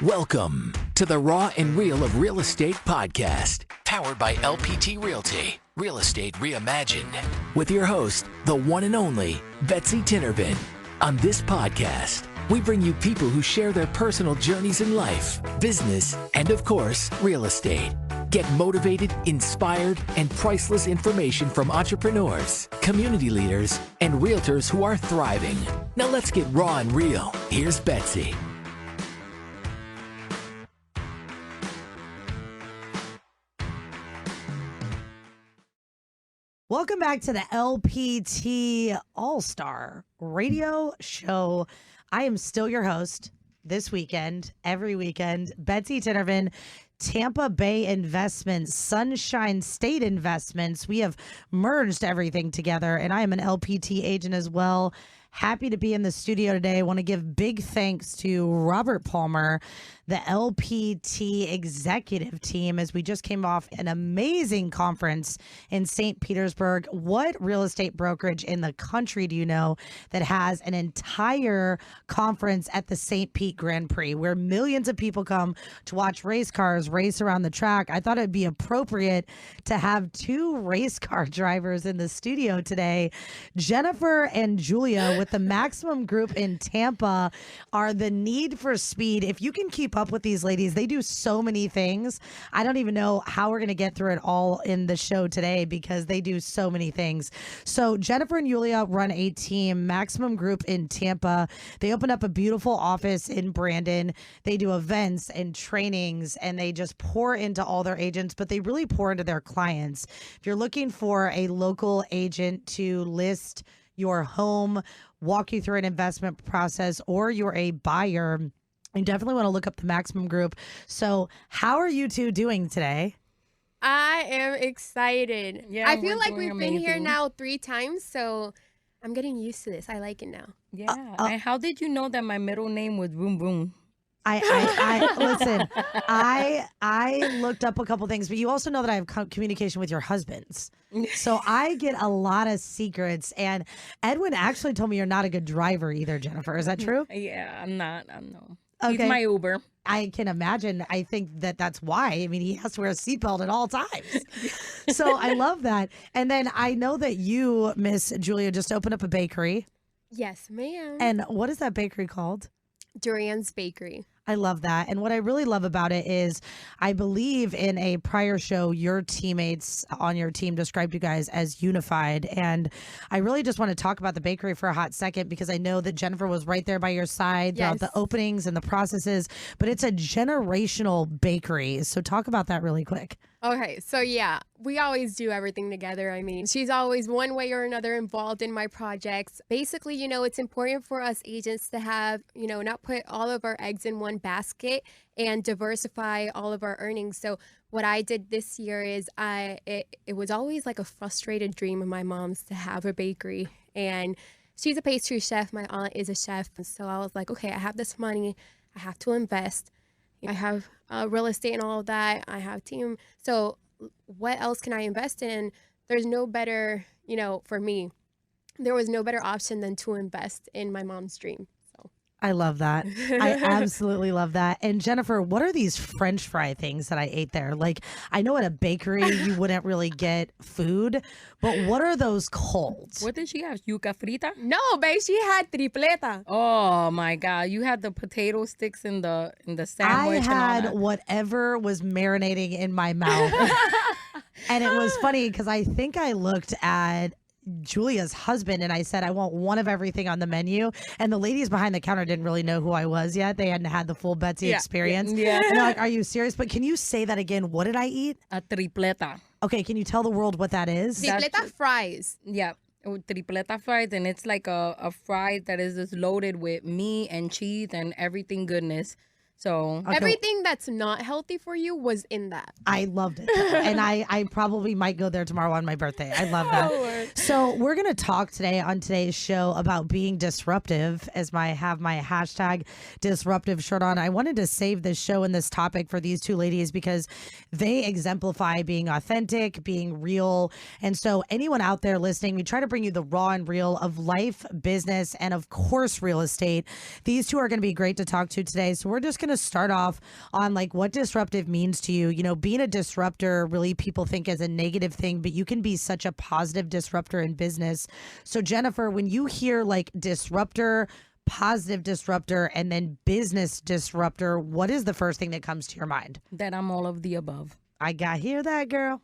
Welcome to the Raw and Real of Real Estate podcast, powered by LPT Realty, Real Estate Reimagined, with your host, the one and only Betsy Tinnervin. On this podcast, we bring you people who share their personal journeys in life, business, and of course, real estate. Get motivated, inspired, and priceless information from entrepreneurs, community leaders, and realtors who are thriving. Now let's get raw and real. Here's Betsy. Welcome back to the LPT All-Star Radio Show. I am still your host this weekend, every weekend, Betsy Tinnervin, Tampa Bay Investments, Sunshine State Investments. We have merged everything together, and I am an LPT agent as well. Happy to be in the studio today. I want to give big thanks to Robert Palmer, the LPT executive team, as we just came off an amazing conference in St. Petersburg. What real estate brokerage in the country do you know that has an entire conference at the St. Pete Grand Prix, where millions of people come to watch race cars race around the track? I thought it'd be appropriate to have two race car drivers in the studio today. Jennifer and Julia with the Maximum Group in Tampa are the need for speed. If you can keep up with these ladies, they do so many things. I don't even know how we're going to get through it all in the show today because they do so many things. So Jennifer and Julia run a team, Maximum Group in Tampa. They opened up a beautiful office in Brandon. They do events and trainings, and they just pour into all their agents, but they really pour into their clients. If you're looking for a local agent to list your home, walk you through an investment process, or you're a buyer, you definitely want to look up the Maximum Group. So how are you two doing today? I am excited. Yeah, I feel like we've amazing. been here now 3 times, so I'm getting used to this. I like it now. Yeah. And how did you know that my middle name was Boom Boom? I listen, I looked up a couple things, but you also know that I have communication with your husbands. So I get a lot of secrets. And Edwin actually told me you're not a good driver either, Jennifer. Is that true? Yeah, I'm not. I'm no. Okay. He's my Uber. I can imagine. I think that's why. I mean, he has to wear a seatbelt at all times. So I love that. And then I know that you, Miss Julia, just opened up a bakery. Yes, ma'am. And what is that bakery called? Durian's Bakery. I love that. And what I really love about it is I believe in a prior show, your teammates on your team described you guys as unified. And I really just want to talk about the bakery for a hot second, because I know that Jennifer was right there by your side throughout the openings and the processes, but it's a generational bakery. So talk about that really quick. Okay, so yeah, we always do everything together. I mean, she's always one way or another involved in my projects. Basically, it's important for us agents to have, not put all of our eggs in one basket and diversify all of our earnings. So what I did this year is it was always like a frustrated dream of my mom's to have a bakery. And she's a pastry chef. My aunt is a chef. So I was like, okay, I have this money. I have to invest. I have real estate and all of that. I have team. So what else can I invest in? There's no better, for me, there was no better option than to invest in my mom's dream. So I love that. I absolutely love that. And Jennifer, what are these French fry things that I ate there? Like, I know at a bakery you wouldn't really get food, but what are those called? What did she have? Yuca frita? No, babe, she had tripleta. Oh my God! You had the potato sticks in the sandwich. I and all had that. whatever was marinating in my mouth. And it was funny because I think I looked at Julia's husband and I said, I want one of everything on the menu. And the ladies behind the counter didn't really know who I was yet. They hadn't had the full Betsy experience. Yeah. And they're like, are you serious? But can you say that again? What did I eat? A tripleta. Okay, can you tell the world what that is? Tripleta fries. Yeah. Tripleta fries, and it's like a fry that is just loaded with meat and cheese and everything goodness. So everything that's not healthy for you was in that. I loved it. And I probably might go there tomorrow on my birthday. I love that. So we're going to talk today on today's show about being disruptive, as I have my hashtag disruptive shirt on. I wanted to save this show and this topic for these two ladies because they exemplify being authentic, being real. And so anyone out there listening, we try to bring you the raw and real of life, business, and of course, real estate. These two are going to be great to talk to today. So we're just going to start off on like what disruptive means to you. You know, being a disruptor, really people think is a negative thing, but you can be such a positive disruptor in business. So Jennifer, when you hear like disruptor, positive disruptor, and then business disruptor, what is the first thing that comes to your mind? That I'm all of the above. I got hear that, girl.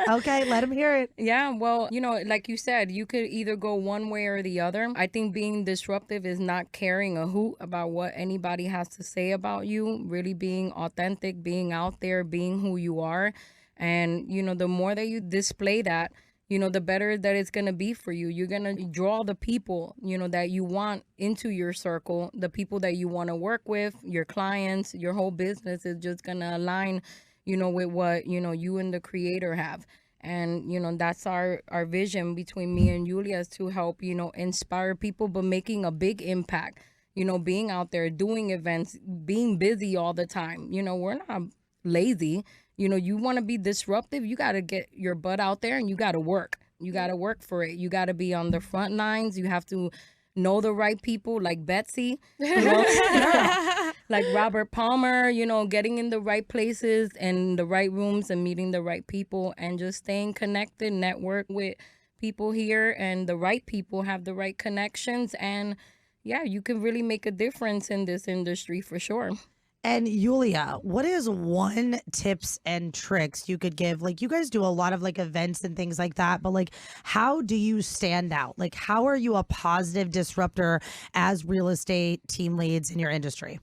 Okay, let him hear it. Yeah, well, you know, like you said, you could either go one way or the other. I think being disruptive is not caring a hoot about what anybody has to say about you, really being authentic, being out there, being who you are. And, you know, the more that you display that, you know, the better that it's going to be for you. You're going to draw the people, you know, that you want into your circle, the people that you want to work with, your clients, your whole business is just going to align, you know, with what, you know, you and the creator have. And, you know, that's our vision between me and Julia is to help, you know, inspire people, but making a big impact, you know, being out there, doing events, being busy all the time. You know, we're not lazy. You know, you want to be disruptive, you got to get your butt out there and you got to work. You got to work for it. You got to be on the front lines. You have to know the right people like Betsy, you know, like Robert Palmer, you know, getting in the right places and the right rooms and meeting the right people and just staying connected, network with people here, and the right people have the right connections. And yeah, you can really make a difference in this industry for sure. And Julia, what is one tips and tricks you could give? Like, you guys do a lot of like events and things like that, but like, how do you stand out? Like, how are you a positive disruptor as real estate team leads in your industry?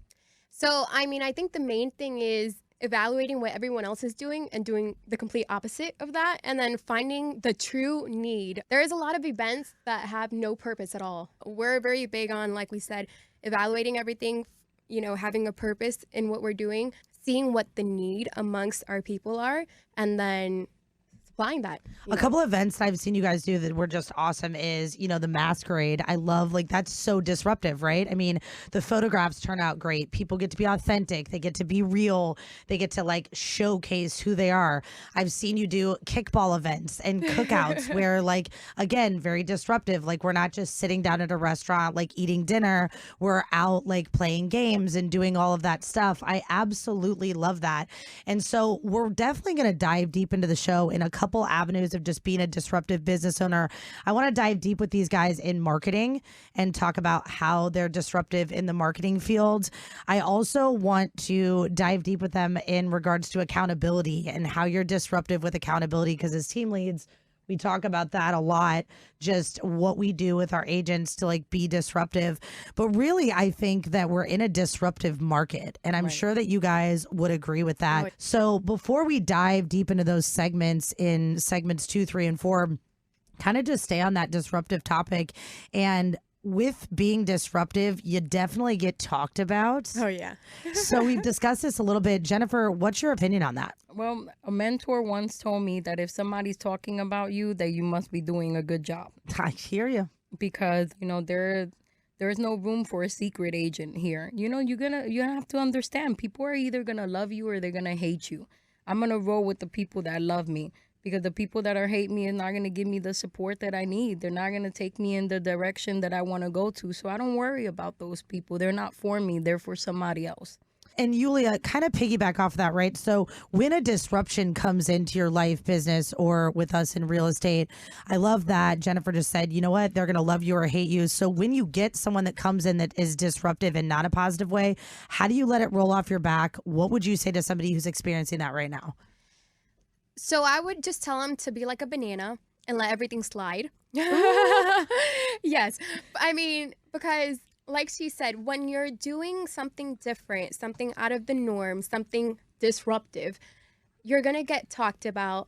So, I mean, I think the main thing is evaluating what everyone else is doing and doing the complete opposite of that, and then finding the true need. There is a lot of events that have no purpose at all. We're very big on, like we said, evaluating everything, you know, having a purpose in what we're doing, seeing what the need amongst our people are, and then supplying that. A couple of events that I've seen you guys do that were just awesome is, you know, the masquerade. I love, like, that's so disruptive, right? I mean, the photographs turn out great. People get to be authentic. They get to be real. They get to like showcase who they are. I've seen you do kickball events and cookouts where, like, again, very disruptive. Like, we're not just sitting down at a restaurant, like eating dinner. We're out like playing games and doing all of that stuff. I absolutely love that. And so we're definitely going to dive deep into the show in a couple avenues of just being a disruptive business owner. I want to dive deep with these guys in marketing and talk about how they're disruptive in the marketing field. I also want to dive deep with them in regards to accountability and how you're disruptive with accountability, because as team leads, we talk about that a lot, just what we do with our agents to like be disruptive. But really, I think that we're in a disruptive market, and I'm sure that you guys would agree with that. So before we dive deep into those segments in segments 2, 3, and 4, kind of just stay on that disruptive topic. And with being disruptive, you definitely get talked about. Oh, yeah. So we've discussed this a little bit. Jennifer, what's your opinion on that? Well, a mentor once told me that if somebody's talking about you, that you must be doing a good job. I hear you. Because, you know, there is no room for a secret agent here. You know, you have to understand, people are either going to love you or they're going to hate you. I'm going to roll with the people that love me, because the people that are hate me are not going to give me the support that I need. They're not going to take me in the direction that I want to go to. So I don't worry about those people. They're not for me. They're for somebody else. And Julia, kind of piggyback off of that, right? So when a disruption comes into your life, business, or with us in real estate, I love that Jennifer just said, you know what, they're going to love you or hate you. So when you get someone that comes in that is disruptive in not a positive way, how do you let it roll off your back? What would you say to somebody who's experiencing that right now? So I would just tell them to be like a banana and let everything slide. Yes. I mean, because like she said, when you're doing something different, something out of the norm, something disruptive, you're going to get talked about.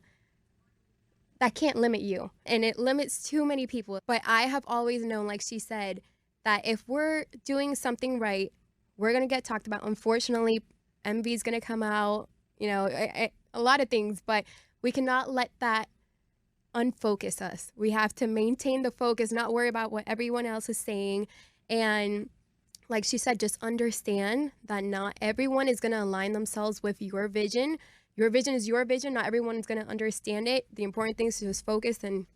That can't limit you, and it limits too many people. But I have always known, like she said, that if we're doing something right, we're going to get talked about. Unfortunately, envy is going to come out, you know, a lot of things, but we cannot let that unfocus us. We have to maintain the focus, not worry about what everyone else is saying. And like she said, just understand that not everyone is going to align themselves with your vision. Your vision is your vision. Not everyone is going to understand it. The important thing is to just focus and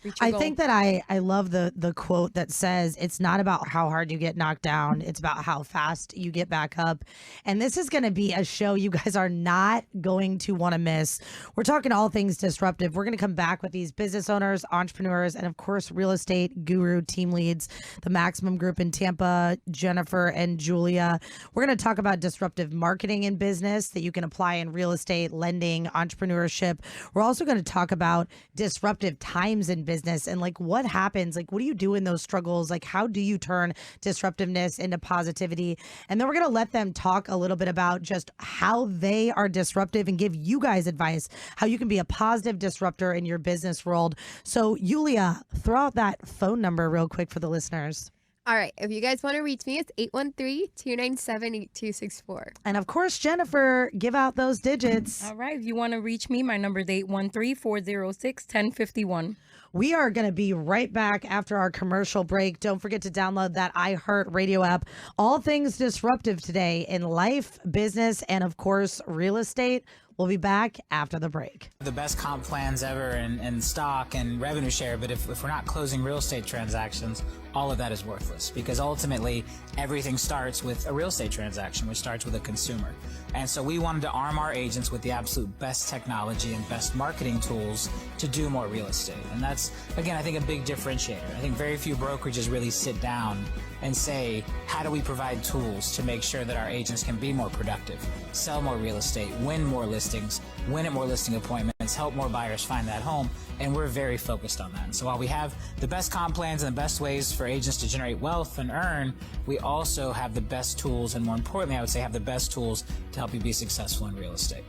reach your goal. I think that I love the quote that says it's not about how hard you get knocked down, it's about how fast you get back up. And this is going to be a show you guys are not going to want to miss. We're talking all things disruptive. We're going to come back with these business owners, entrepreneurs, and of course real estate guru team leads, the Maximum Group in Tampa, Jennifer and Julia. We're going to talk about disruptive marketing in business that you can apply in real estate, lending, entrepreneurship. We're also going to talk about disruptive times in business and like what happens, like what do you do in those struggles, like how do you turn disruptiveness into positivity. And then we're going to let them talk a little bit about just how they are disruptive and give you guys advice how you can be a positive disruptor in your business world. So Julia, throw out that phone number real quick for the listeners. All right. If you guys want to reach me, it's 813-297-8264. And of course, Jennifer, give out those digits. All right. If you want to reach me, my number is 813-406-1051. We are going to be right back after our commercial break. Don't forget to download that iHeartRadio app. All things disruptive today in life, business, and of course, real estate. We'll be back after the break. The best comp plans ever in stock and revenue share, but if we're not closing real estate transactions, all of that is worthless because ultimately everything starts with a real estate transaction, which starts with a consumer. And so we wanted to arm our agents with the absolute best technology and best marketing tools to do more real estate. And that's, again, I think a big differentiator. I think very few brokerages really sit down and say, how do we provide tools to make sure that our agents can be more productive, sell more real estate, win more listings, win at more listing appointments, help more buyers find that home, and we're very focused on that. And so while we have the best comp plans and the best ways for agents to generate wealth and earn, we also have the best tools, and more importantly, I would say have the best tools to help you be successful in real estate.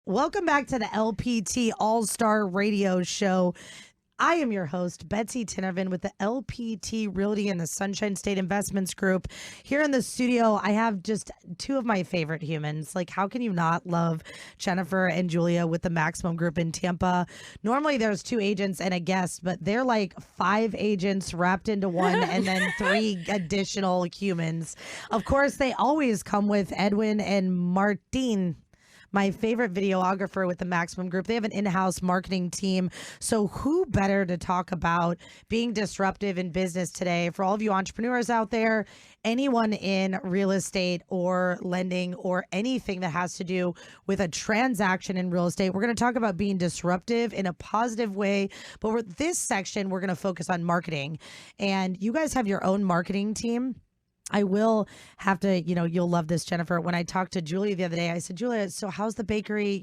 Welcome back to the LPT All-Star Radio Show. I am your host, Betsy Tinervin with the LPT Realty and the Sunshine State Investments Group. Here in the studio, I have just two of my favorite humans. Like, how can you not love Jennifer and Julia with the Maximum Group in Tampa? Normally, there's two agents and a guest, but they're like 5 agents wrapped into one and then 3 additional humans. Of course, they always come with Edwin and Martin, my favorite videographer with the Maximum Group. They have an in-house marketing team. So who better to talk about being disruptive in business today for all of you entrepreneurs out there, anyone in real estate or lending or anything that has to do with a transaction in real estate. We're going to talk about being disruptive in a positive way. But for this section, we're going to focus on marketing. And you guys have your own marketing team. I will have to, you'll love this, Jennifer. When I talked to Julia the other day, I said, Julia, so how's the bakery?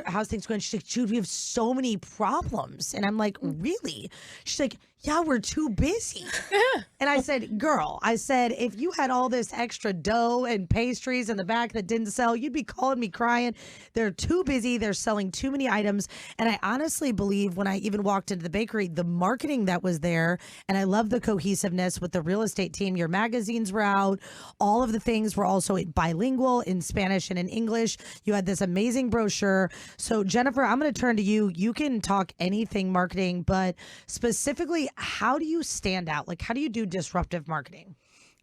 How's things going? She's like, Jude, we have so many problems. And I'm like, really? She's like, yeah, we're too busy. And I said, girl, if you had all this extra dough and pastries in the back that didn't sell, you'd be calling me crying. They're too busy. They're selling too many items. And I honestly believe when I even walked into the bakery, the marketing that was there, and I love the cohesiveness with the real estate team. Your magazines were out. All of the things were also bilingual in Spanish and in English. You had this amazing brochure. So Jennifer, I'm going to turn to you. You can talk anything marketing, but specifically, how do you stand out? Like, how do you do disruptive marketing?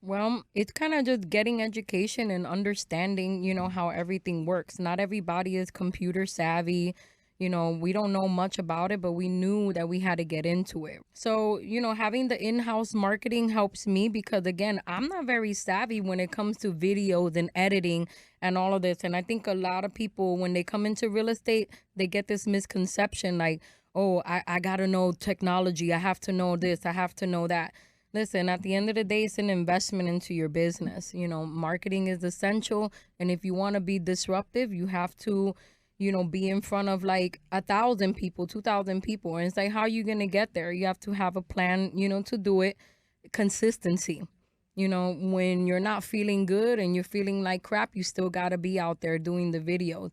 Well, it's kind of just getting education and understanding, how everything works. Not everybody is computer savvy. We don't know much about it, but we knew that we had to get into it. So, having the in-house marketing helps me because, again, I'm not very savvy when it comes to videos and editing and all of this. And I think a lot of people, when they come into real estate, they get this misconception like, oh, I got to know technology. I have to know this. I have to know that. Listen, at the end of the day, it's an investment into your business. Marketing is essential. And if you want to be disruptive, you have to, be in front of like 1,000 people, 2,000 people. And it's like, how are you going to get there? You have to have a plan, to do it. Consistency. When you're not feeling good and you're feeling like crap, you still got to be out there doing the videos.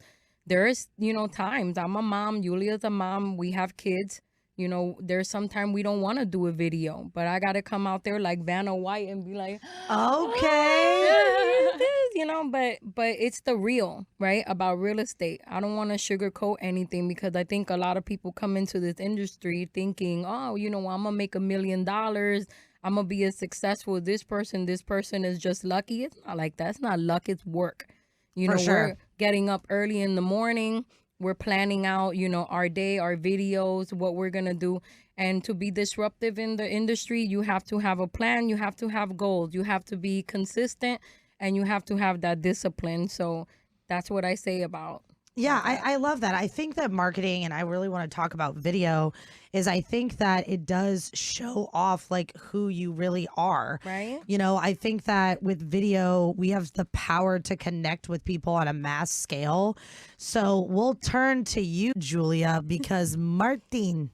There's, times I'm a mom, Julia's a mom, we have kids, there's sometimes we don't want to do a video, but I got to come out there like Vanna White and be like, okay, but it's the real, right, about real estate. I don't want to sugarcoat anything because I think a lot of people come into this industry thinking, oh, I'm going to make $1 million. I'm going to be as successful as this person. This person is just lucky. It's not like that. It's not luck. It's work. We're getting up early in the morning. We're planning out, our day, our videos, what we're going to do. And to be disruptive in the industry, you have to have a plan. You have to have goals. You have to be consistent, and you have to have that discipline. So that's what I say about. Yeah, I love that. I think that marketing, and I really want to talk about video, is I think that it does show off like who you really are. Right. I think that with video, we have the power to connect with people on a mass scale. So we'll turn to you, Julia, because Martin,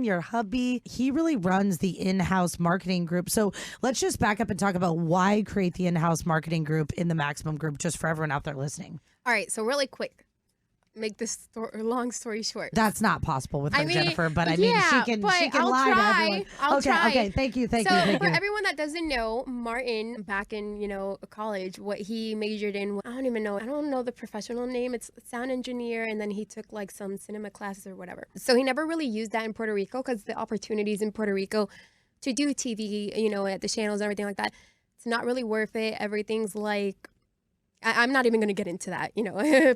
your hubby, he really runs the in-house marketing group. So let's just back up and talk about why create the in-house marketing group in the Maximum Group, just for everyone out there listening. All right, so really quick, make this long story short. That's not possible with her, Jennifer, but she can lie to everyone. I'll try. Okay, thank you. So for everyone that doesn't know, Martin, back in, college, what he majored in, I don't know the professional name. It's sound engineer, and then he took like some cinema classes or whatever. So he never really used that in Puerto Rico because the opportunities in Puerto Rico to do TV, at the channels and everything like that, it's not really worth it. Everything's like, I'm not even going to get into that,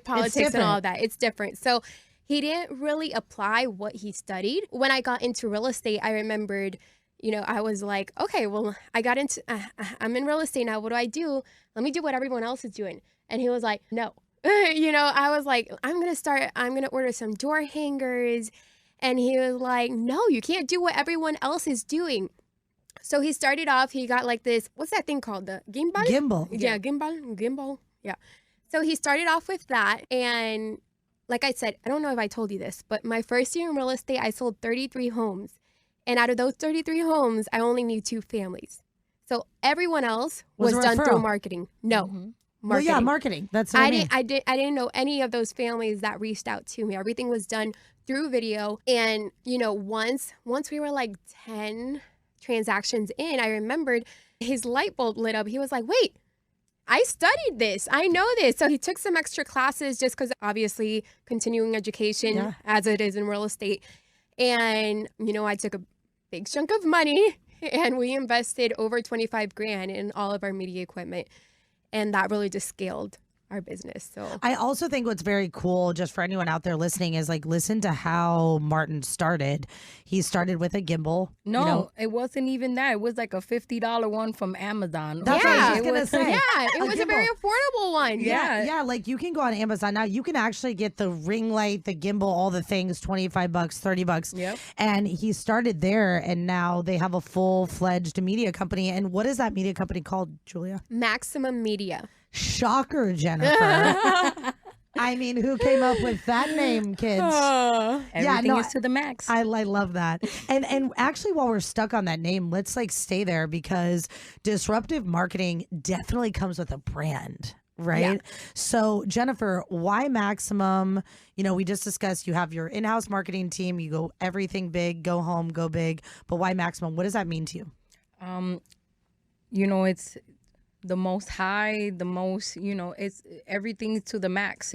politics and all of that. It's different. So he didn't really apply what he studied. When I got into real estate, I remembered, I was like, okay, well, I'm in real estate now. What do I do? Let me do what everyone else is doing. And he was like, no. I was like, I'm going to order some door hangers. And he was like, no, you can't do what everyone else is doing. So he started off, he got like this, what's that thing called? The gimbal? Gimbal. Yeah, gimbal. Yeah. So he started off with that. And like I said, I don't know if I told you this, but my first year in real estate, I sold 33 homes. And out of those 33 homes, I only knew 2 families. So everyone else was done through marketing. No. Mm-hmm. Marketing. Well, yeah, marketing. That's what I mean. I didn't know any of those families that reached out to me. Everything was done through video. And, once we were like 10 transactions in, I remembered his light bulb lit up. He was like, wait, I studied this. I know this. So he took some extra classes just because obviously continuing education as it is in real estate. And, I took a big chunk of money and we invested over 25 grand in all of our media equipment. And that really just scaled our business. So I also think what's very cool, just for anyone out there listening, is like listen to how Martin started. He started with a gimbal. No, it wasn't even that. It was like a $50 one from Amazon. That's what I was gonna say. Yeah, it was a very affordable one. Yeah. Like you can go on Amazon now. You can actually get the ring light, the gimbal, all the things, $25, $30. Yep. And he started there, and now they have a full-fledged media company. And what is that media company called, Julia? Maximum Media. Shocker, Jennifer. I mean, who came up with that name, kids? Everything is to the max. I love that. And actually, while we're stuck on that name, let's stay there, because disruptive marketing definitely comes with a brand. Right. Yeah. So, Jennifer, why Maximum? We just discussed you have your in-house marketing team. You go everything big, go home, go big. But why Maximum? What does that mean to you? It's the most high, the most, it's everything to the max,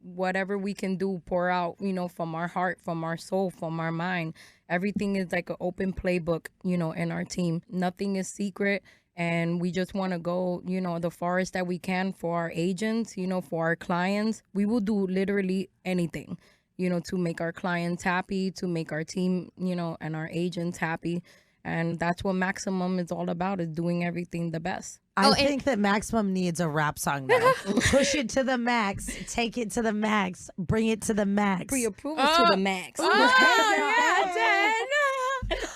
whatever we can do, pour out, from our heart, from our soul, from our mind. Everything is like an open playbook, in our team. Nothing is secret. And we just want to go, the farthest that we can for our agents, for our clients. We will do literally anything, to make our clients happy, to make our team, and our agents happy. And that's what Maximum is all about, is doing everything the best. I think that Maximum needs a rap song now. Push it to the max. Take it to the max. Bring it to the max. Pre-approval to the max. Oh, yeah, Jen.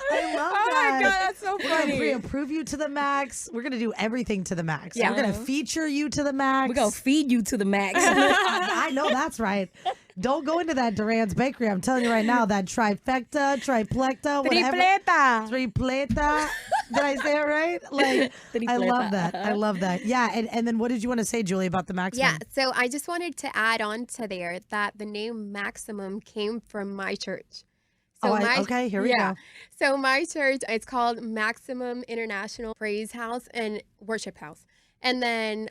I love that. Oh, my God, that's so We're funny. going to pre-approve you to the max. We're going to do everything to the max. Yeah. We're going to feature you to the max. We're going to feed you to the max. I know that's right. Don't go into that Duran's Bakery. I'm telling you right now, that trifecta, triplecta, whatever. Tripleta. Did I say it right? I love that. I love that. Yeah. And then what did you want to say, Julie, about the Maximum? Yeah. So I just wanted to add on to there that the name Maximum came from my church. So okay, here we go. So my church, it's called Maximum International Praise House and Worship House. And then,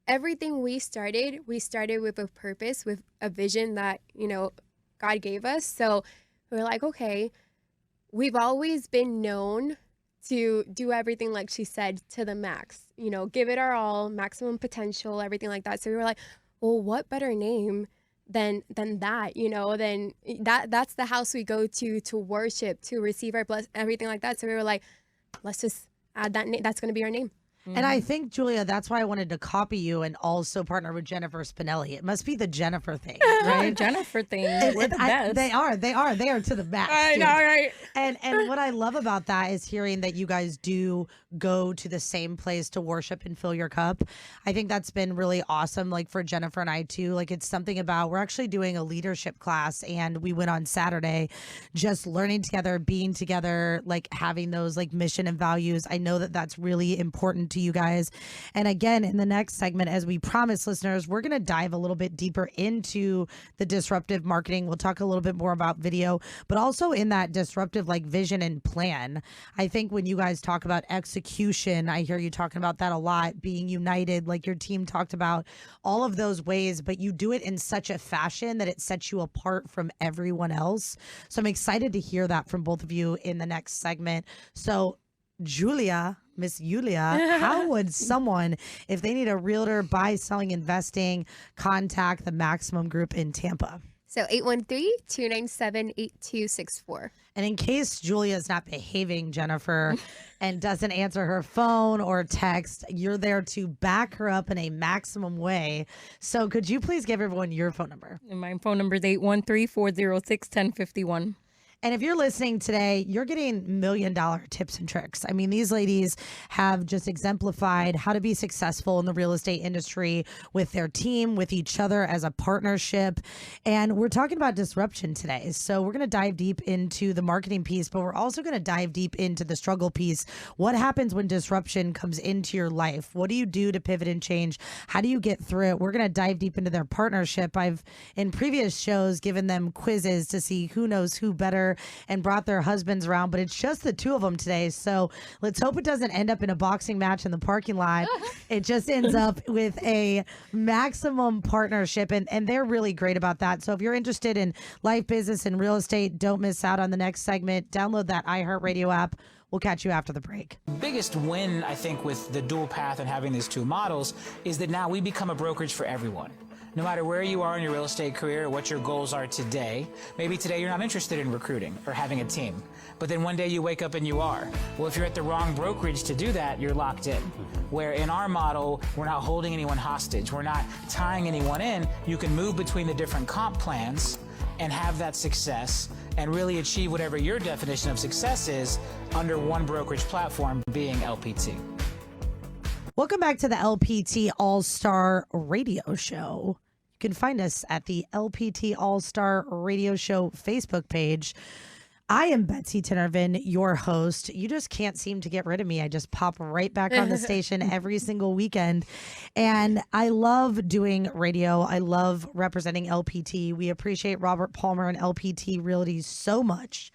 everything we started with a purpose, with a vision that, God gave us. So we're like, okay, we've always been known to do everything, like she said, to the max, give it our all, maximum potential, everything like that. So we were like, well, what better name than that, then that's the house we go to worship, to receive our bless, everything like that. So we were like, let's just add that name. That's going to be our name. And I think, Julia, that's why I wanted to copy you and also partner with Jennifer Spinelli. It must be the Jennifer thing, right? Jennifer thing. We're the best. They are to the max. I know, right? And what I love about that is hearing that you guys do go to the same place to worship and fill your cup. I think that's been really awesome. Like for Jennifer and I too, like it's something about, we're actually doing a leadership class and we went on Saturday just learning together, being together, like having those like mission and values. I know that that's really important to you guys. And again, in the next segment, as we promised listeners, we're going to dive a little bit deeper into the disruptive marketing. We'll talk a little bit more about video, but also in that disruptive like vision and plan. I think when you guys talk about execution, I hear you talking about that a lot, being united, like your team talked about, all of those ways, but you do it in such a fashion that it sets you apart from everyone else. So I'm excited to hear that from both of you in the next segment. So Miss Julia, how would someone, if they need a realtor, buy, selling, investing, contact the Maximum Group in Tampa? So 813-297-8264. And in case Julia's not behaving, Jennifer, and doesn't answer her phone or text, you're there to back her up in a maximum way. So could you please give everyone your phone number? And my phone number is 813-406-1051. And if you're listening today, you're getting $1 million tips and tricks. I mean, these ladies have just exemplified how to be successful in the real estate industry with their team, with each other as a partnership. And we're talking about disruption today. So we're going to dive deep into the marketing piece, but we're also going to dive deep into the struggle piece. What happens when disruption comes into your life? What do you do to pivot and change? How do you get through it? We're going to dive deep into their partnership. I've, in previous shows, given them quizzes to see who knows who better and brought their husbands around, but it's just the two of them today. So let's hope it doesn't end up in a boxing match in the parking lot. It just ends up with a maximum partnership, and they're really great about that. So if you're interested in life, business, and real estate, don't miss out on the next segment. Download that iHeartRadio app. We'll catch you after the break. Biggest win, I think, with the dual path and having these two models is that now we become a brokerage for everyone. No matter where you are in your real estate career or what your goals are today, maybe today you're not interested in recruiting or having a team, but then one day you wake up and you are. Well, if you're at the wrong brokerage to do that, you're locked in. Where in our model, we're not holding anyone hostage. We're not tying anyone in. You can move between the different comp plans and have that success and really achieve whatever your definition of success is under one brokerage platform, being LPT. Welcome back to the LPT All-Star Radio Show. You can find us at the LPT All-Star Radio Show Facebook page. I am Betsy Tinervin, your host. You just can't seem to get rid of me. I just pop right back on the station every single weekend. And I love doing radio. I love representing LPT. We appreciate Robert Palmer and LPT Realty so much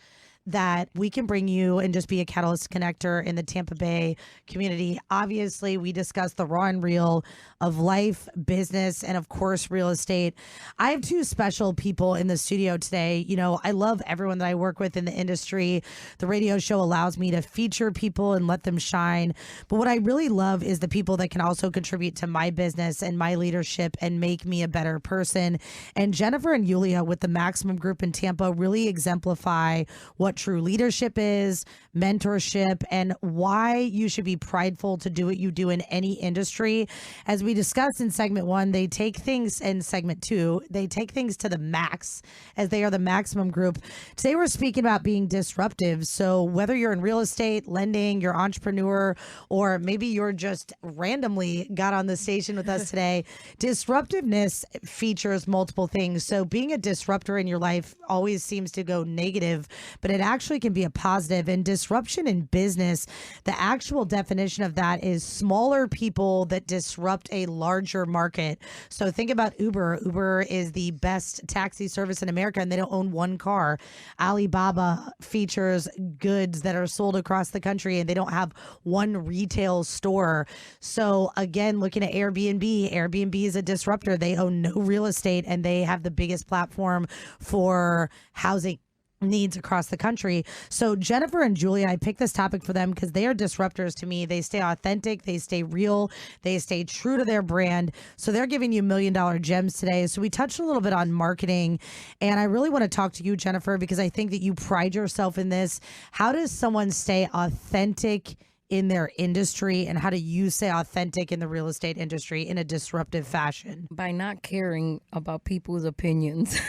that we can bring you and just be a catalyst connector in the Tampa Bay community. Obviously, we discuss the raw and real of life, business, and of course, real estate. I have two special people in the studio today. You know, I love everyone that I work with in the industry. The radio show allows me to feature people and let them shine. But what I really love is the people that can also contribute to my business and my leadership and make me a better person. And Jennifer and Julia with the Maximum Group in Tampa really exemplify what true leadership is, mentorship, and why you should be prideful to do what you do in any industry. As we discussed in segment 1, they take things in segment 2, they take things to the max as they are the Maximum Group. Today we're speaking about being disruptive. So whether you're in real estate, lending, you're an entrepreneur, or maybe you're just randomly got on the station with us today, disruptiveness features multiple things. So being a disruptor in your life always seems to go negative, but it actually can be a positive. And disruption in business, the actual definition of that is smaller people that disrupt a larger market. So think about Uber. Uber is the best taxi service in America, and they don't own one car. Alibaba features goods that are sold across the country, and they don't have one retail store. So again, looking at Airbnb, Airbnb is a disruptor. They own no real estate, and they have the biggest platform for housing needs across the country. So Jennifer and Julia, I picked this topic for them because they are disruptors to me. They stay authentic, they stay real, they stay true to their brand. So they're giving you $1 million gems today. So we touched a little bit on marketing, and I really want to talk to you, Jennifer, because I think that you pride yourself in this. How does someone stay authentic in their industry, and how do you stay authentic in the real estate industry in a disruptive fashion? By not caring about people's opinions.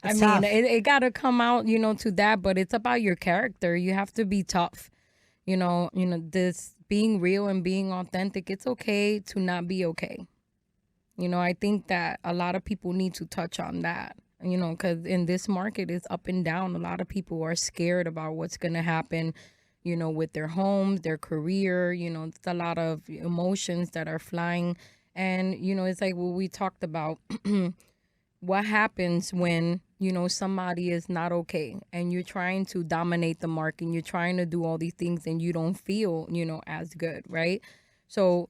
It's I tough. mean, it got to come out, to that, but it's about your character. You have to be tough. This being real and being authentic, it's okay to not be okay. I think that a lot of people need to touch on that, because in this market, it's up and down. A lot of people are scared about what's going to happen, with their homes, their career. It's a lot of emotions that are flying. And, it's like what we talked about. What happens when, somebody is not okay and you're trying to dominate the market and you're trying to do all these things and you don't feel, as good, right? So,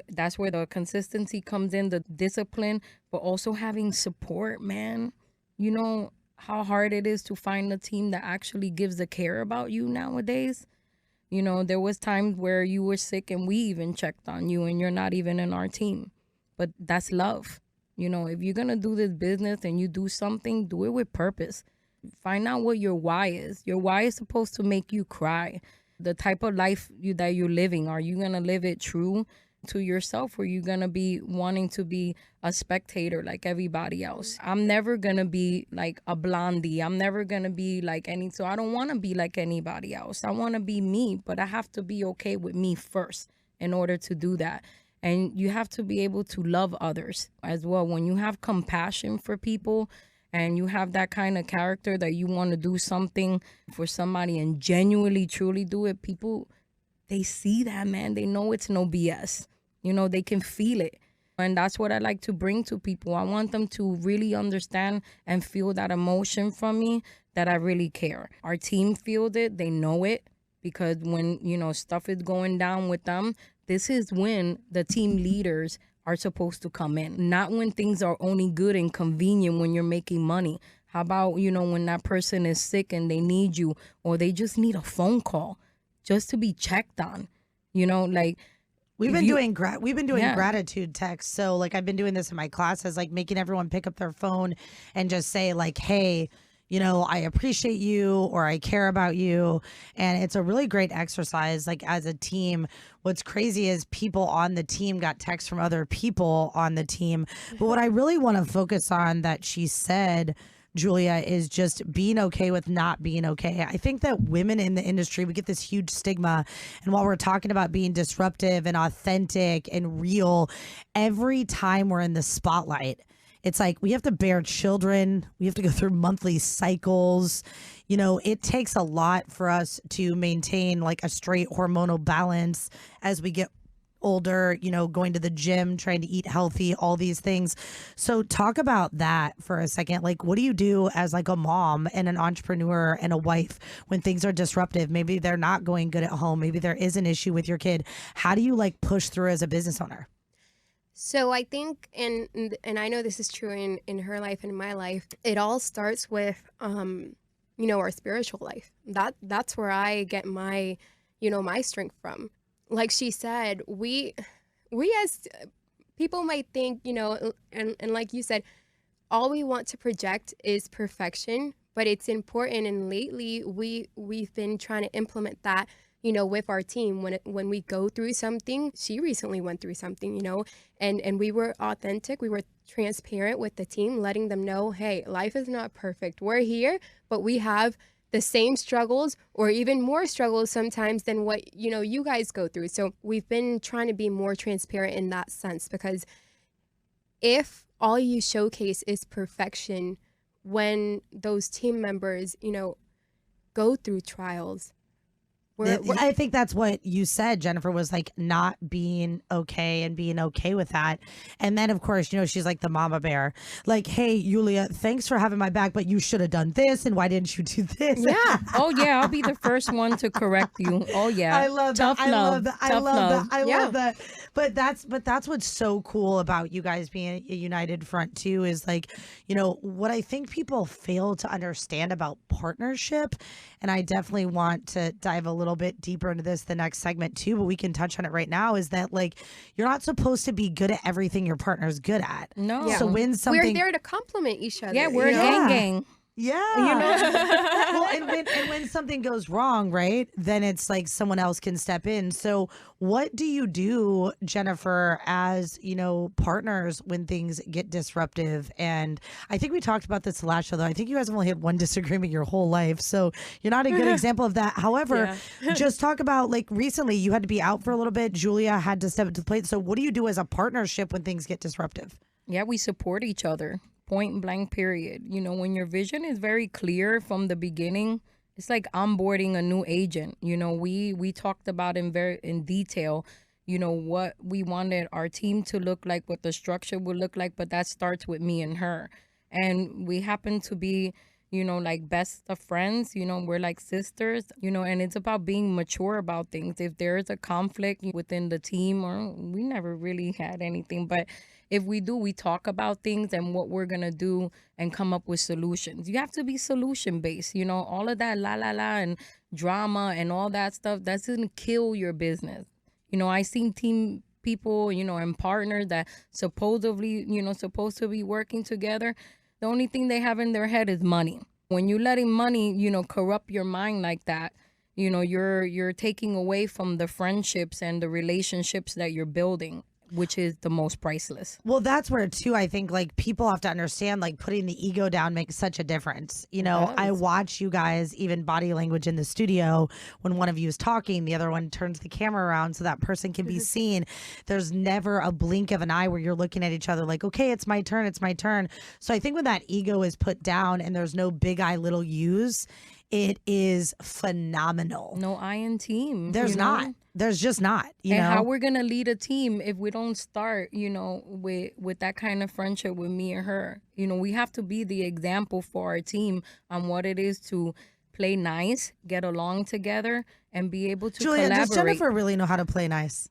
that's where the consistency comes in, the discipline, but also having support, man. You know how hard it is to find a team that actually gives a care about you nowadays. There was times where you were sick and we even checked on you and you're not even in our team. But that's love. If you're going to do this business and you do something, do it with purpose. Find out what your why is. Your why is supposed to make you cry. The type of life that you're living, are you going to live it true to yourself, or are you going to be wanting to be a spectator like everybody else? I'm never going to be like a blondie. I'm never going to be like so I don't want to be like anybody else. I want to be me, but I have to be okay with me first in order to do that. And you have to be able to love others as well. When you have compassion for people and you have that kind of character that you want to do something for somebody and genuinely, truly do it, people, they see that, man. They know it's no BS. They can feel it. And that's what I like to bring to people. I want them to really understand and feel that emotion from me, that I really care. Our team feels it. They know it. Because when, stuff is going down with them, this is when the team leaders are supposed to come in. Not when things are only good and convenient when you're making money. How about, when that person is sick and they need you, or they just need a phone call just to be checked on, like. We've been doing gratitude texts. So like I've been doing this in my classes, like making everyone pick up their phone and just say like, hey, I appreciate you, or I care about you. And it's a really great exercise, like as a team. What's crazy is people on the team got texts from other people on the team. But what I really want to focus on that she said, Julia, is just being okay with not being okay. I think that women in the industry, we get this huge stigma. And while we're talking about being disruptive and authentic and real, every time we're in the spotlight, it's like we have to bear children. We have to go through monthly cycles. It takes a lot for us to maintain like a straight hormonal balance as we get older, going to the gym, trying to eat healthy, all these things. So talk about that for a second. Like, what do you do as like a mom and an entrepreneur and a wife when things are disruptive? Maybe they're not going good at home. Maybe there is an issue with your kid. How do you like push through as a business owner? So I think, and I know this is true in her life and in my life, it all starts with, our spiritual life. That's where I get my, my strength from. Like she said, we as people might think, and like you said, all we want to project is perfection, but it's important. And lately we've been trying to implement that, with our team when we go through something. She recently went through something, and we were authentic. We were transparent with the team, letting them know, hey, life is not perfect. We're here, but we have the same struggles or even more struggles sometimes than what, you guys go through. So we've been trying to be more transparent in that sense, because if all you showcase is perfection, when those team members, go through trials. I think that's what you said, Jennifer, was like not being okay and being okay with that. And then, of course, she's like the mama bear. Like, hey, Julia, thanks for having my back, but you should have done this. And why didn't you do this? Yeah. Oh, yeah. I'll be the first one to correct you. Oh, yeah. I love Tough that. love. I love that. I Yeah. love that. But that's what's so cool about you guys being a united front too, is like, what I think people fail to understand about partnership. And I definitely want to dive a little bit deeper into this the next segment too, but we can touch on it right now, is that like you're not supposed to be good at everything your partner's good at. No. Yeah. So when something We're there to complement each other. Yeah, we're a gang. Yeah. Well, and when something goes wrong, right, then it's like someone else can step in. So what do you do, Jennifer, as, partners when things get disruptive? And I think we talked about this last show, though. I think you guys have only had one disagreement your whole life. So you're not a good example of that. However, just talk about like recently you had to be out for a little bit. Julia had to step up to the plate. So what do you do as a partnership when things get disruptive? Yeah, we support each other. Point blank, period. When your vision is very clear from the beginning, it's like onboarding a new agent. We talked about in detail, what we wanted our team to look like, what the structure would look like, but that starts with me and her. And we happen to be, like best of friends, we're like sisters, and it's about being mature about things. If there is a conflict within the team, or we never really had anything, but if we do, we talk about things and what we're going to do and come up with solutions. You have to be solution-based. All of that la and drama and all that stuff, that's going to kill your business. I seen team people, and partners that supposedly, supposed to be working together. The only thing they have in their head is money. When you're letting money, corrupt your mind like that, you're taking away from the friendships and the relationships that you're building, which is the most priceless. Well, that's where too, I think like people have to understand, like putting the ego down makes such a difference. I watch you guys, even body language in the studio, when one of you is talking, the other one turns the camera around so that person can be seen. There's never a blink of an eye where you're looking at each other like, okay, it's my turn. It's my turn. So I think when that ego is put down and there's no big eye, little U's, it is phenomenal. No I in team. There's not. There's just not. How we're gonna lead a team if we don't start, with that kind of friendship with me and her. We have to be the example for our team on what it is to play nice, get along together, and be able to Julia, collaborate. does Jennifer really know how to play nice?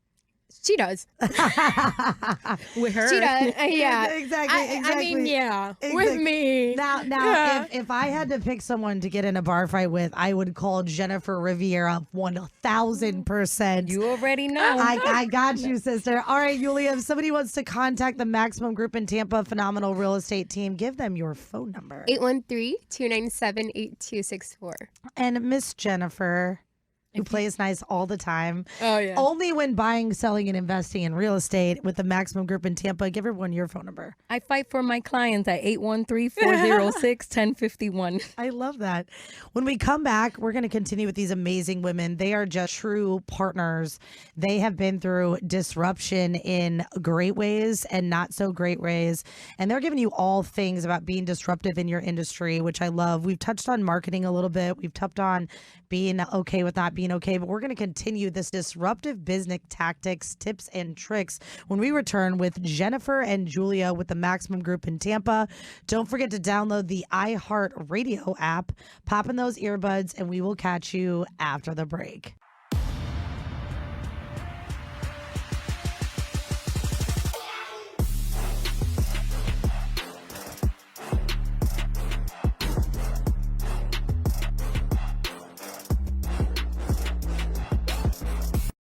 She does. With her. She does. Yeah. Exactly. I mean, yeah. Exactly. With me. Now, Yeah. if I had to pick someone to get in a bar fight with, I would call Jennifer Riviera 1,000%. You already know. I got you, sister. All right, Julia, if somebody wants to contact the Maximum Group in Tampa, phenomenal real estate team, give them your phone number. 813-297-8264. And Miss Jennifer, who plays nice all the time. Oh, yeah. Only when buying, selling, and investing in real estate with the Maximum Group in Tampa. Give everyone your phone number. I fight for my clients at 813-406-1051. I love that. When we come back, we're going to continue with these amazing women. They are just true partners. They have been through disruption in great ways and not so great ways. And they're giving you all things about being disruptive in your industry, which I love. We've touched on marketing a little bit. We've touched on being okay with not being okay, but we're going to continue this disruptive business tactics, tips, and tricks when we return with Jennifer and Julia with the Maximum Group in Tampa. Don't forget to download the iHeartRadio app, pop in those earbuds, and we will catch you after the break.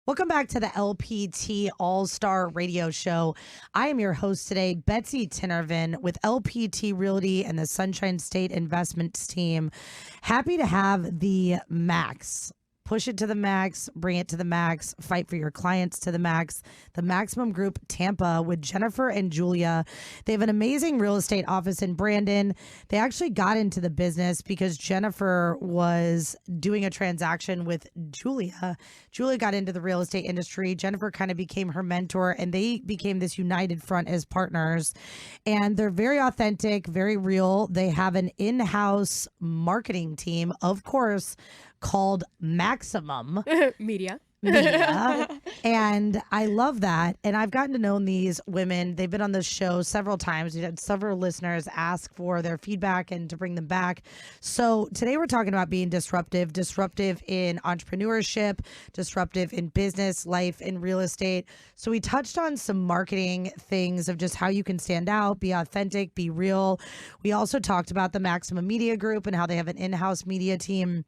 Welcome back to the LPT All-Star Radio Show. I am your host today, Betsy Tinnervin with LPT Realty and the Sunshine State Investments team. Happy to have the Max push it to the max, bring it to the max, fight for your clients to the max. The Maximum Group Tampa with Jennifer and Julia. They have an amazing real estate office in Brandon. They actually got into the business because Jennifer was doing a transaction with Julia. Julia got into the real estate industry. Jennifer kind of became her mentor, and they became this united front as partners. And they're very authentic, very real. They have an in-house marketing team, of course, called Maximum Media. And I love that. And I've gotten to know these women. They've been on the show several times. We had several listeners ask for their feedback and to bring them back. So today we're talking about being disruptive in entrepreneurship, disruptive in business, life, and real estate. So we touched on some marketing things of just how you can stand out, be authentic, be real. We also talked about the Maximum Media Group and how they have an in-house media team.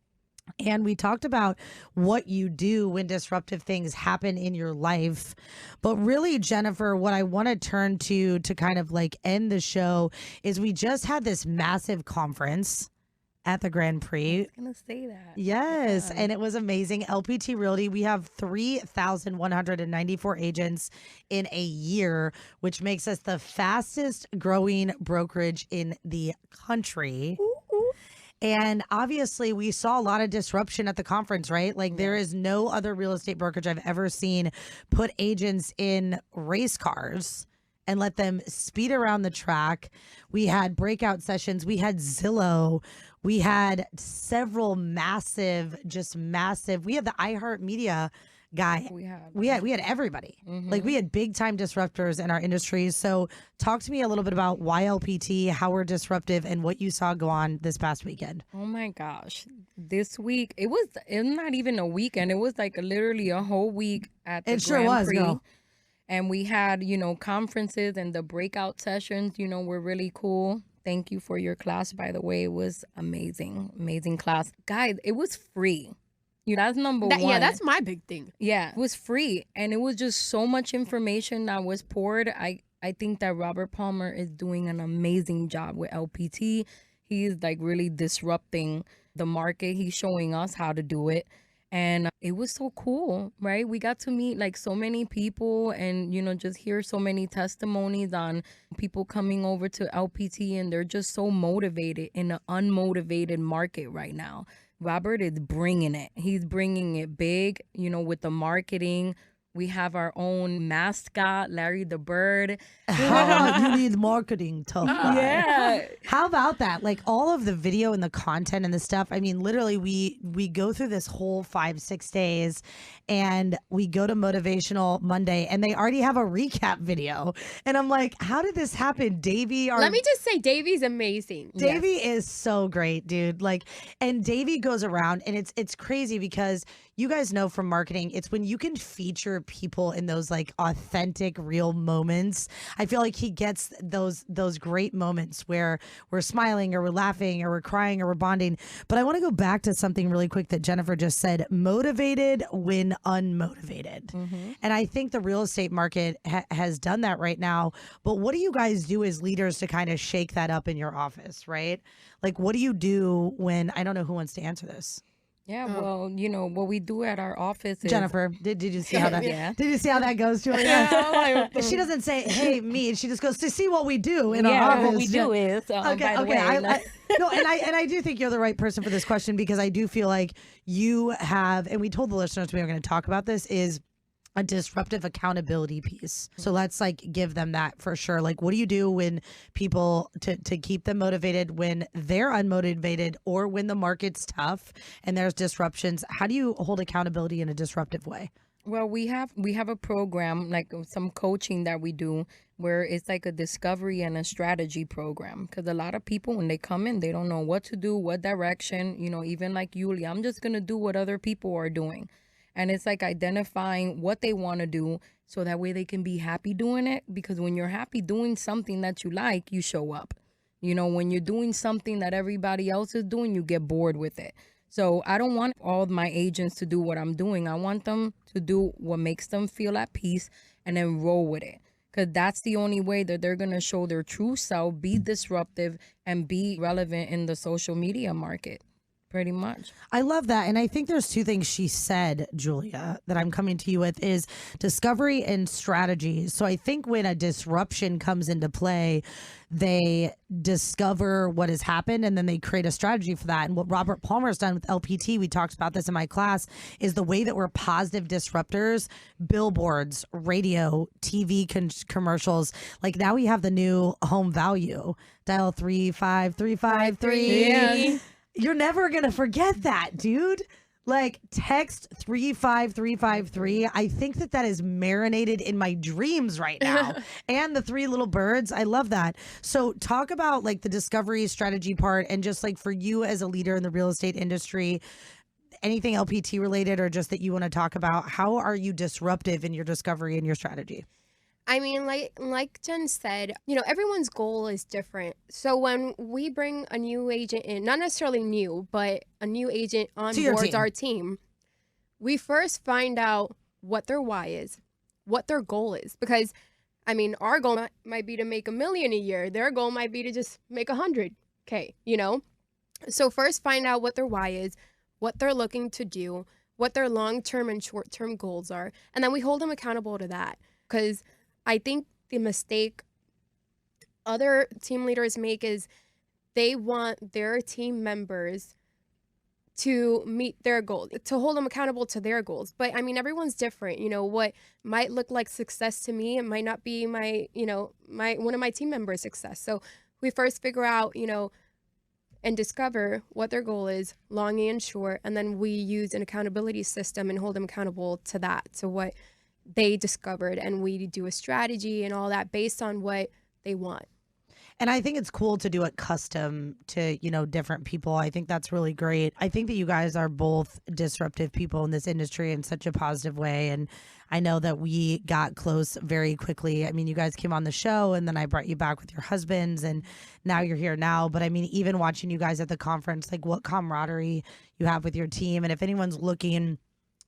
And we talked about what you do when disruptive things happen in your life. But really, Jennifer, what I want to turn to kind of like end the show is we just had this massive conference at the Grand Prix. I was going to say that. Yes. Yeah. And it was amazing. LPT Realty, we have 3,194 agents in a year, which makes us the fastest growing brokerage in the country. And obviously, we saw a lot of disruption at the conference, right? Like, there is no other real estate brokerage I've ever seen put agents in race cars and let them speed around the track. We had breakout sessions. We had Zillow. We had several massive. We had the iHeartMedia guy. We had everybody. Like, we had big time disruptors in our industries. So talk to me a little bit about why LPT, how we're disruptive, and what you saw go on this past weekend. Oh my gosh. This week, it was not even a weekend. It was like literally a whole week at the Grand Prix. Girl. And we had, conferences, and the breakout sessions, were really cool. Thank you for your class, by the way. It was amazing. Amazing class. Guys, it was free. That's number one. Yeah, that's my big thing. Yeah, it was free. And it was just so much information that was poured. I think that Robert Palmer is doing an amazing job with LPT. He's like really disrupting the market. He's showing us how to do it. And it was so cool, right? We got to meet like so many people and, just hear so many testimonies on people coming over to LPT, and they're just so motivated in an unmotivated market right now. Robert is bringing it. He's bringing it big, with the marketing. We have our own mascot, Larry the Bird. You need marketing, tough guy. Yeah. How about that? Like, all of the video and the content and the stuff. I mean, literally, we go through this whole 5-6 days, and we go to Motivational Monday, and they already have a recap video. And I'm like, how did this happen? Davey, Let me just say, Davey's amazing. Davey is so great, dude. Like, and Davey goes around, and it's crazy because you guys know from marketing, it's when you can feature people in those like authentic, real moments. I feel like he gets those great moments where we're smiling or we're laughing or we're crying or we're bonding. But I want to go back to something really quick that Jennifer just said: motivated when unmotivated. And I think the real estate market has done that right now. But what do you guys do as leaders to kind of shake that up in your office, right? Like, what do you do when, I don't know who wants to answer this. Yeah, well, what we do at our office is... Jennifer, did you see how that? Yeah. Did you see how that goes, Julia? She doesn't say, "Hey, me." She just goes to see what we do in our office. What we do is okay. I do think you're the right person for this question, because I do feel like you have, and we told the listeners we were going to talk about this, is a disruptive accountability piece. So let's like give them that for sure. Like, what do you do when people to keep them motivated when they're unmotivated, or when the market's tough and there's disruptions? How do you hold accountability in a disruptive way? Well, we have a program, like some coaching that we do, where it's like a discovery and a strategy program. Because a lot of people, when they come in, they don't know what to do, what direction. Even like Yulia, I'm just gonna do what other people are doing. And it's like identifying what they want to do, so that way they can be happy doing it. Because when you're happy doing something that you like, you show up. When you're doing something that everybody else is doing, you get bored with it. So I don't want all of my agents to do what I'm doing. I want them to do what makes them feel at peace, and then roll with it. Because that's the only way that they're going to show their true self, be disruptive, and be relevant in the social media market. Pretty much. I love that. And I think there's two things she said, Julia, that I'm coming to you with is discovery and strategy. So I think when a disruption comes into play, they discover what has happened and then they create a strategy for that. And what Robert Palmer's done with LPT, we talked about this in my class, is the way that we're positive disruptors, billboards, radio, TV commercials. Like now we have the new home value, dial 35353. Yeah. You're never going to forget that, dude. Like text 35353. I think that is marinated in my dreams right now. And the three little birds. I love that. So talk about like the discovery strategy part and just like for you as a leader in the real estate industry, anything LPT related or just that you want to talk about, how are you disruptive in your discovery and your strategy? I mean, like Jen said, everyone's goal is different. So when we bring a new agent in, not necessarily new, but a new agent on board our team, we first find out what their why is, what their goal is. Because, I mean, our goal might be to make $1 million a year. Their goal might be to just make $100K, So first find out what their why is, what they're looking to do, what their long-term and short-term goals are. And then we hold them accountable to that. Because I think the mistake other team leaders make is they want their team members to meet their goals, to hold them accountable to their goals. But I mean, everyone's different. What might look like success to me, it might not be my one of my team members' success. So we first figure out, and discover what their goal is, long and short, and then we use an accountability system and hold them accountable to that, to what they discovered, and we do a strategy and all that based on what they want. And I think it's cool to do it custom to, different people. I think that's really great. I think that you guys are both disruptive people in this industry in such a positive way. And I know that we got close very quickly. I mean, you guys came on the show and then I brought you back with your husbands and now you're here now. But I mean, even watching you guys at the conference, like what camaraderie you have with your team. And if anyone's looking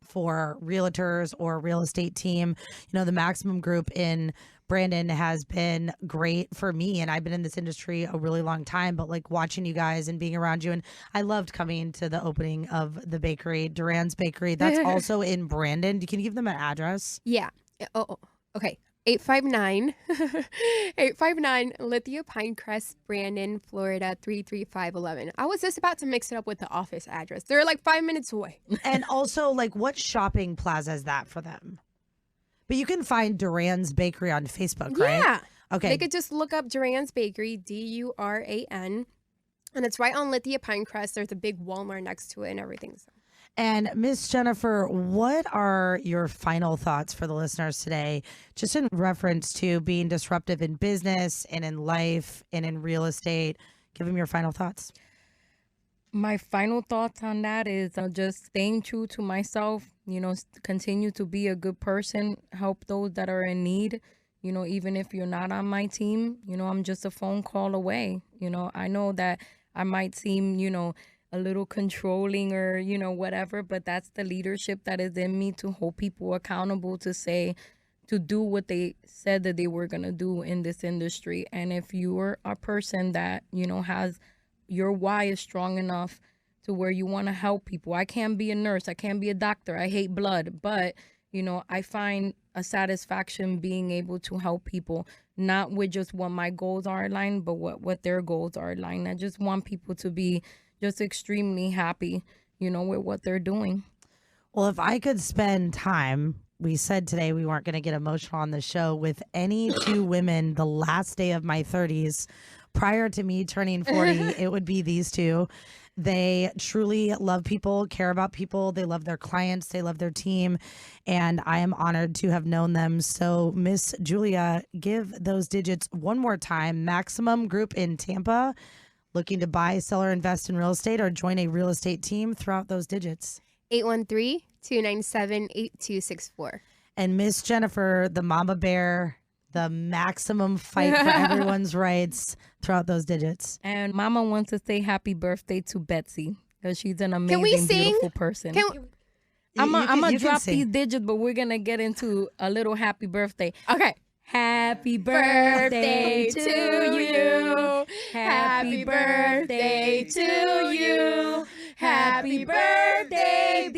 for realtors or real estate team, the Maximum Group in Brandon has been great for me, and I've been in this industry a really long time, but like watching you guys and being around you, and I loved coming to the opening of the bakery, Duran's Bakery. That's also in Brandon. Can you give them an address? Yeah. Oh, okay. 859 Lithia Pinecrest, Brandon, Florida 33511. I was just about to mix it up with the office address. They're like 5 minutes away. And also, like, what shopping plaza is that for them? But you can find Duran's Bakery on Facebook, right? Yeah. Okay. They could just look up Duran's Bakery, Duran, and it's right on Lithia Pinecrest. There's a big Walmart next to it and everything. So. And Miss Jennifer, what are your final thoughts for the listeners today, just in reference to being disruptive in business and in life and in real estate? Give them your final thoughts. My final thoughts on that is just staying true to myself, continue to be a good person, help those that are in need, even if you're not on my team, I'm just a phone call away. I know that I might seem, a little controlling or, whatever, but that's the leadership that is in me to hold people accountable to do what they said that they were going to do in this industry. And if you're a person that, has your why is strong enough to where you want to help people. I can't be a nurse. I can't be a doctor. I hate blood. But, I find a satisfaction being able to help people, not with just what my goals are aligned, but what their goals are aligned. I just want people to be just extremely happy, with what they're doing. Well, if I could spend time, we said today we weren't going to get emotional on the show, with any two women the last day of my 30s prior to me turning 40, it would be these two. They truly love people, care about people. They love their clients. They love their team. And I am honored to have known them. So, Miss Julia, give those digits one more time. Maximum Group in Tampa. Looking to buy, sell, or invest in real estate or join a real estate team, throughout those digits. 813-297-8264. And Miss Jennifer, the mama bear, the maximum fight for everyone's rights, throughout those digits. And Mama wants to say happy birthday to Betsy because she's an amazing, beautiful person. I'm going to drop these digits, but we're going to get into a little happy birthday. Okay. Happy birthday to you. Happy birthday to you. Happy birthday,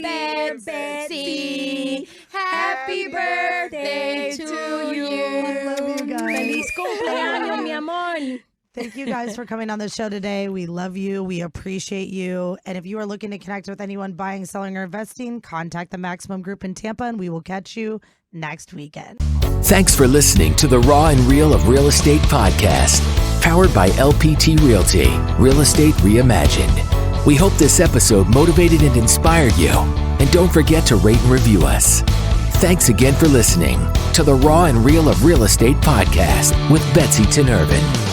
Betsy. Happy birthday to you. I love you guys. Feliz cumpleaños, mi amor. Thank you guys for coming on the show today. We love you. We appreciate you. And if you are looking to connect with anyone buying, selling, or investing, contact the Maximum Group in Tampa, and we will catch you next weekend. Thanks for listening to the Raw and Real of Real Estate podcast, powered by LPT Realty, Real Estate Reimagined. We hope this episode motivated and inspired you. And don't forget to rate and review us. Thanks again for listening to the Raw and Real of Real Estate podcast with Betsy Tinervin.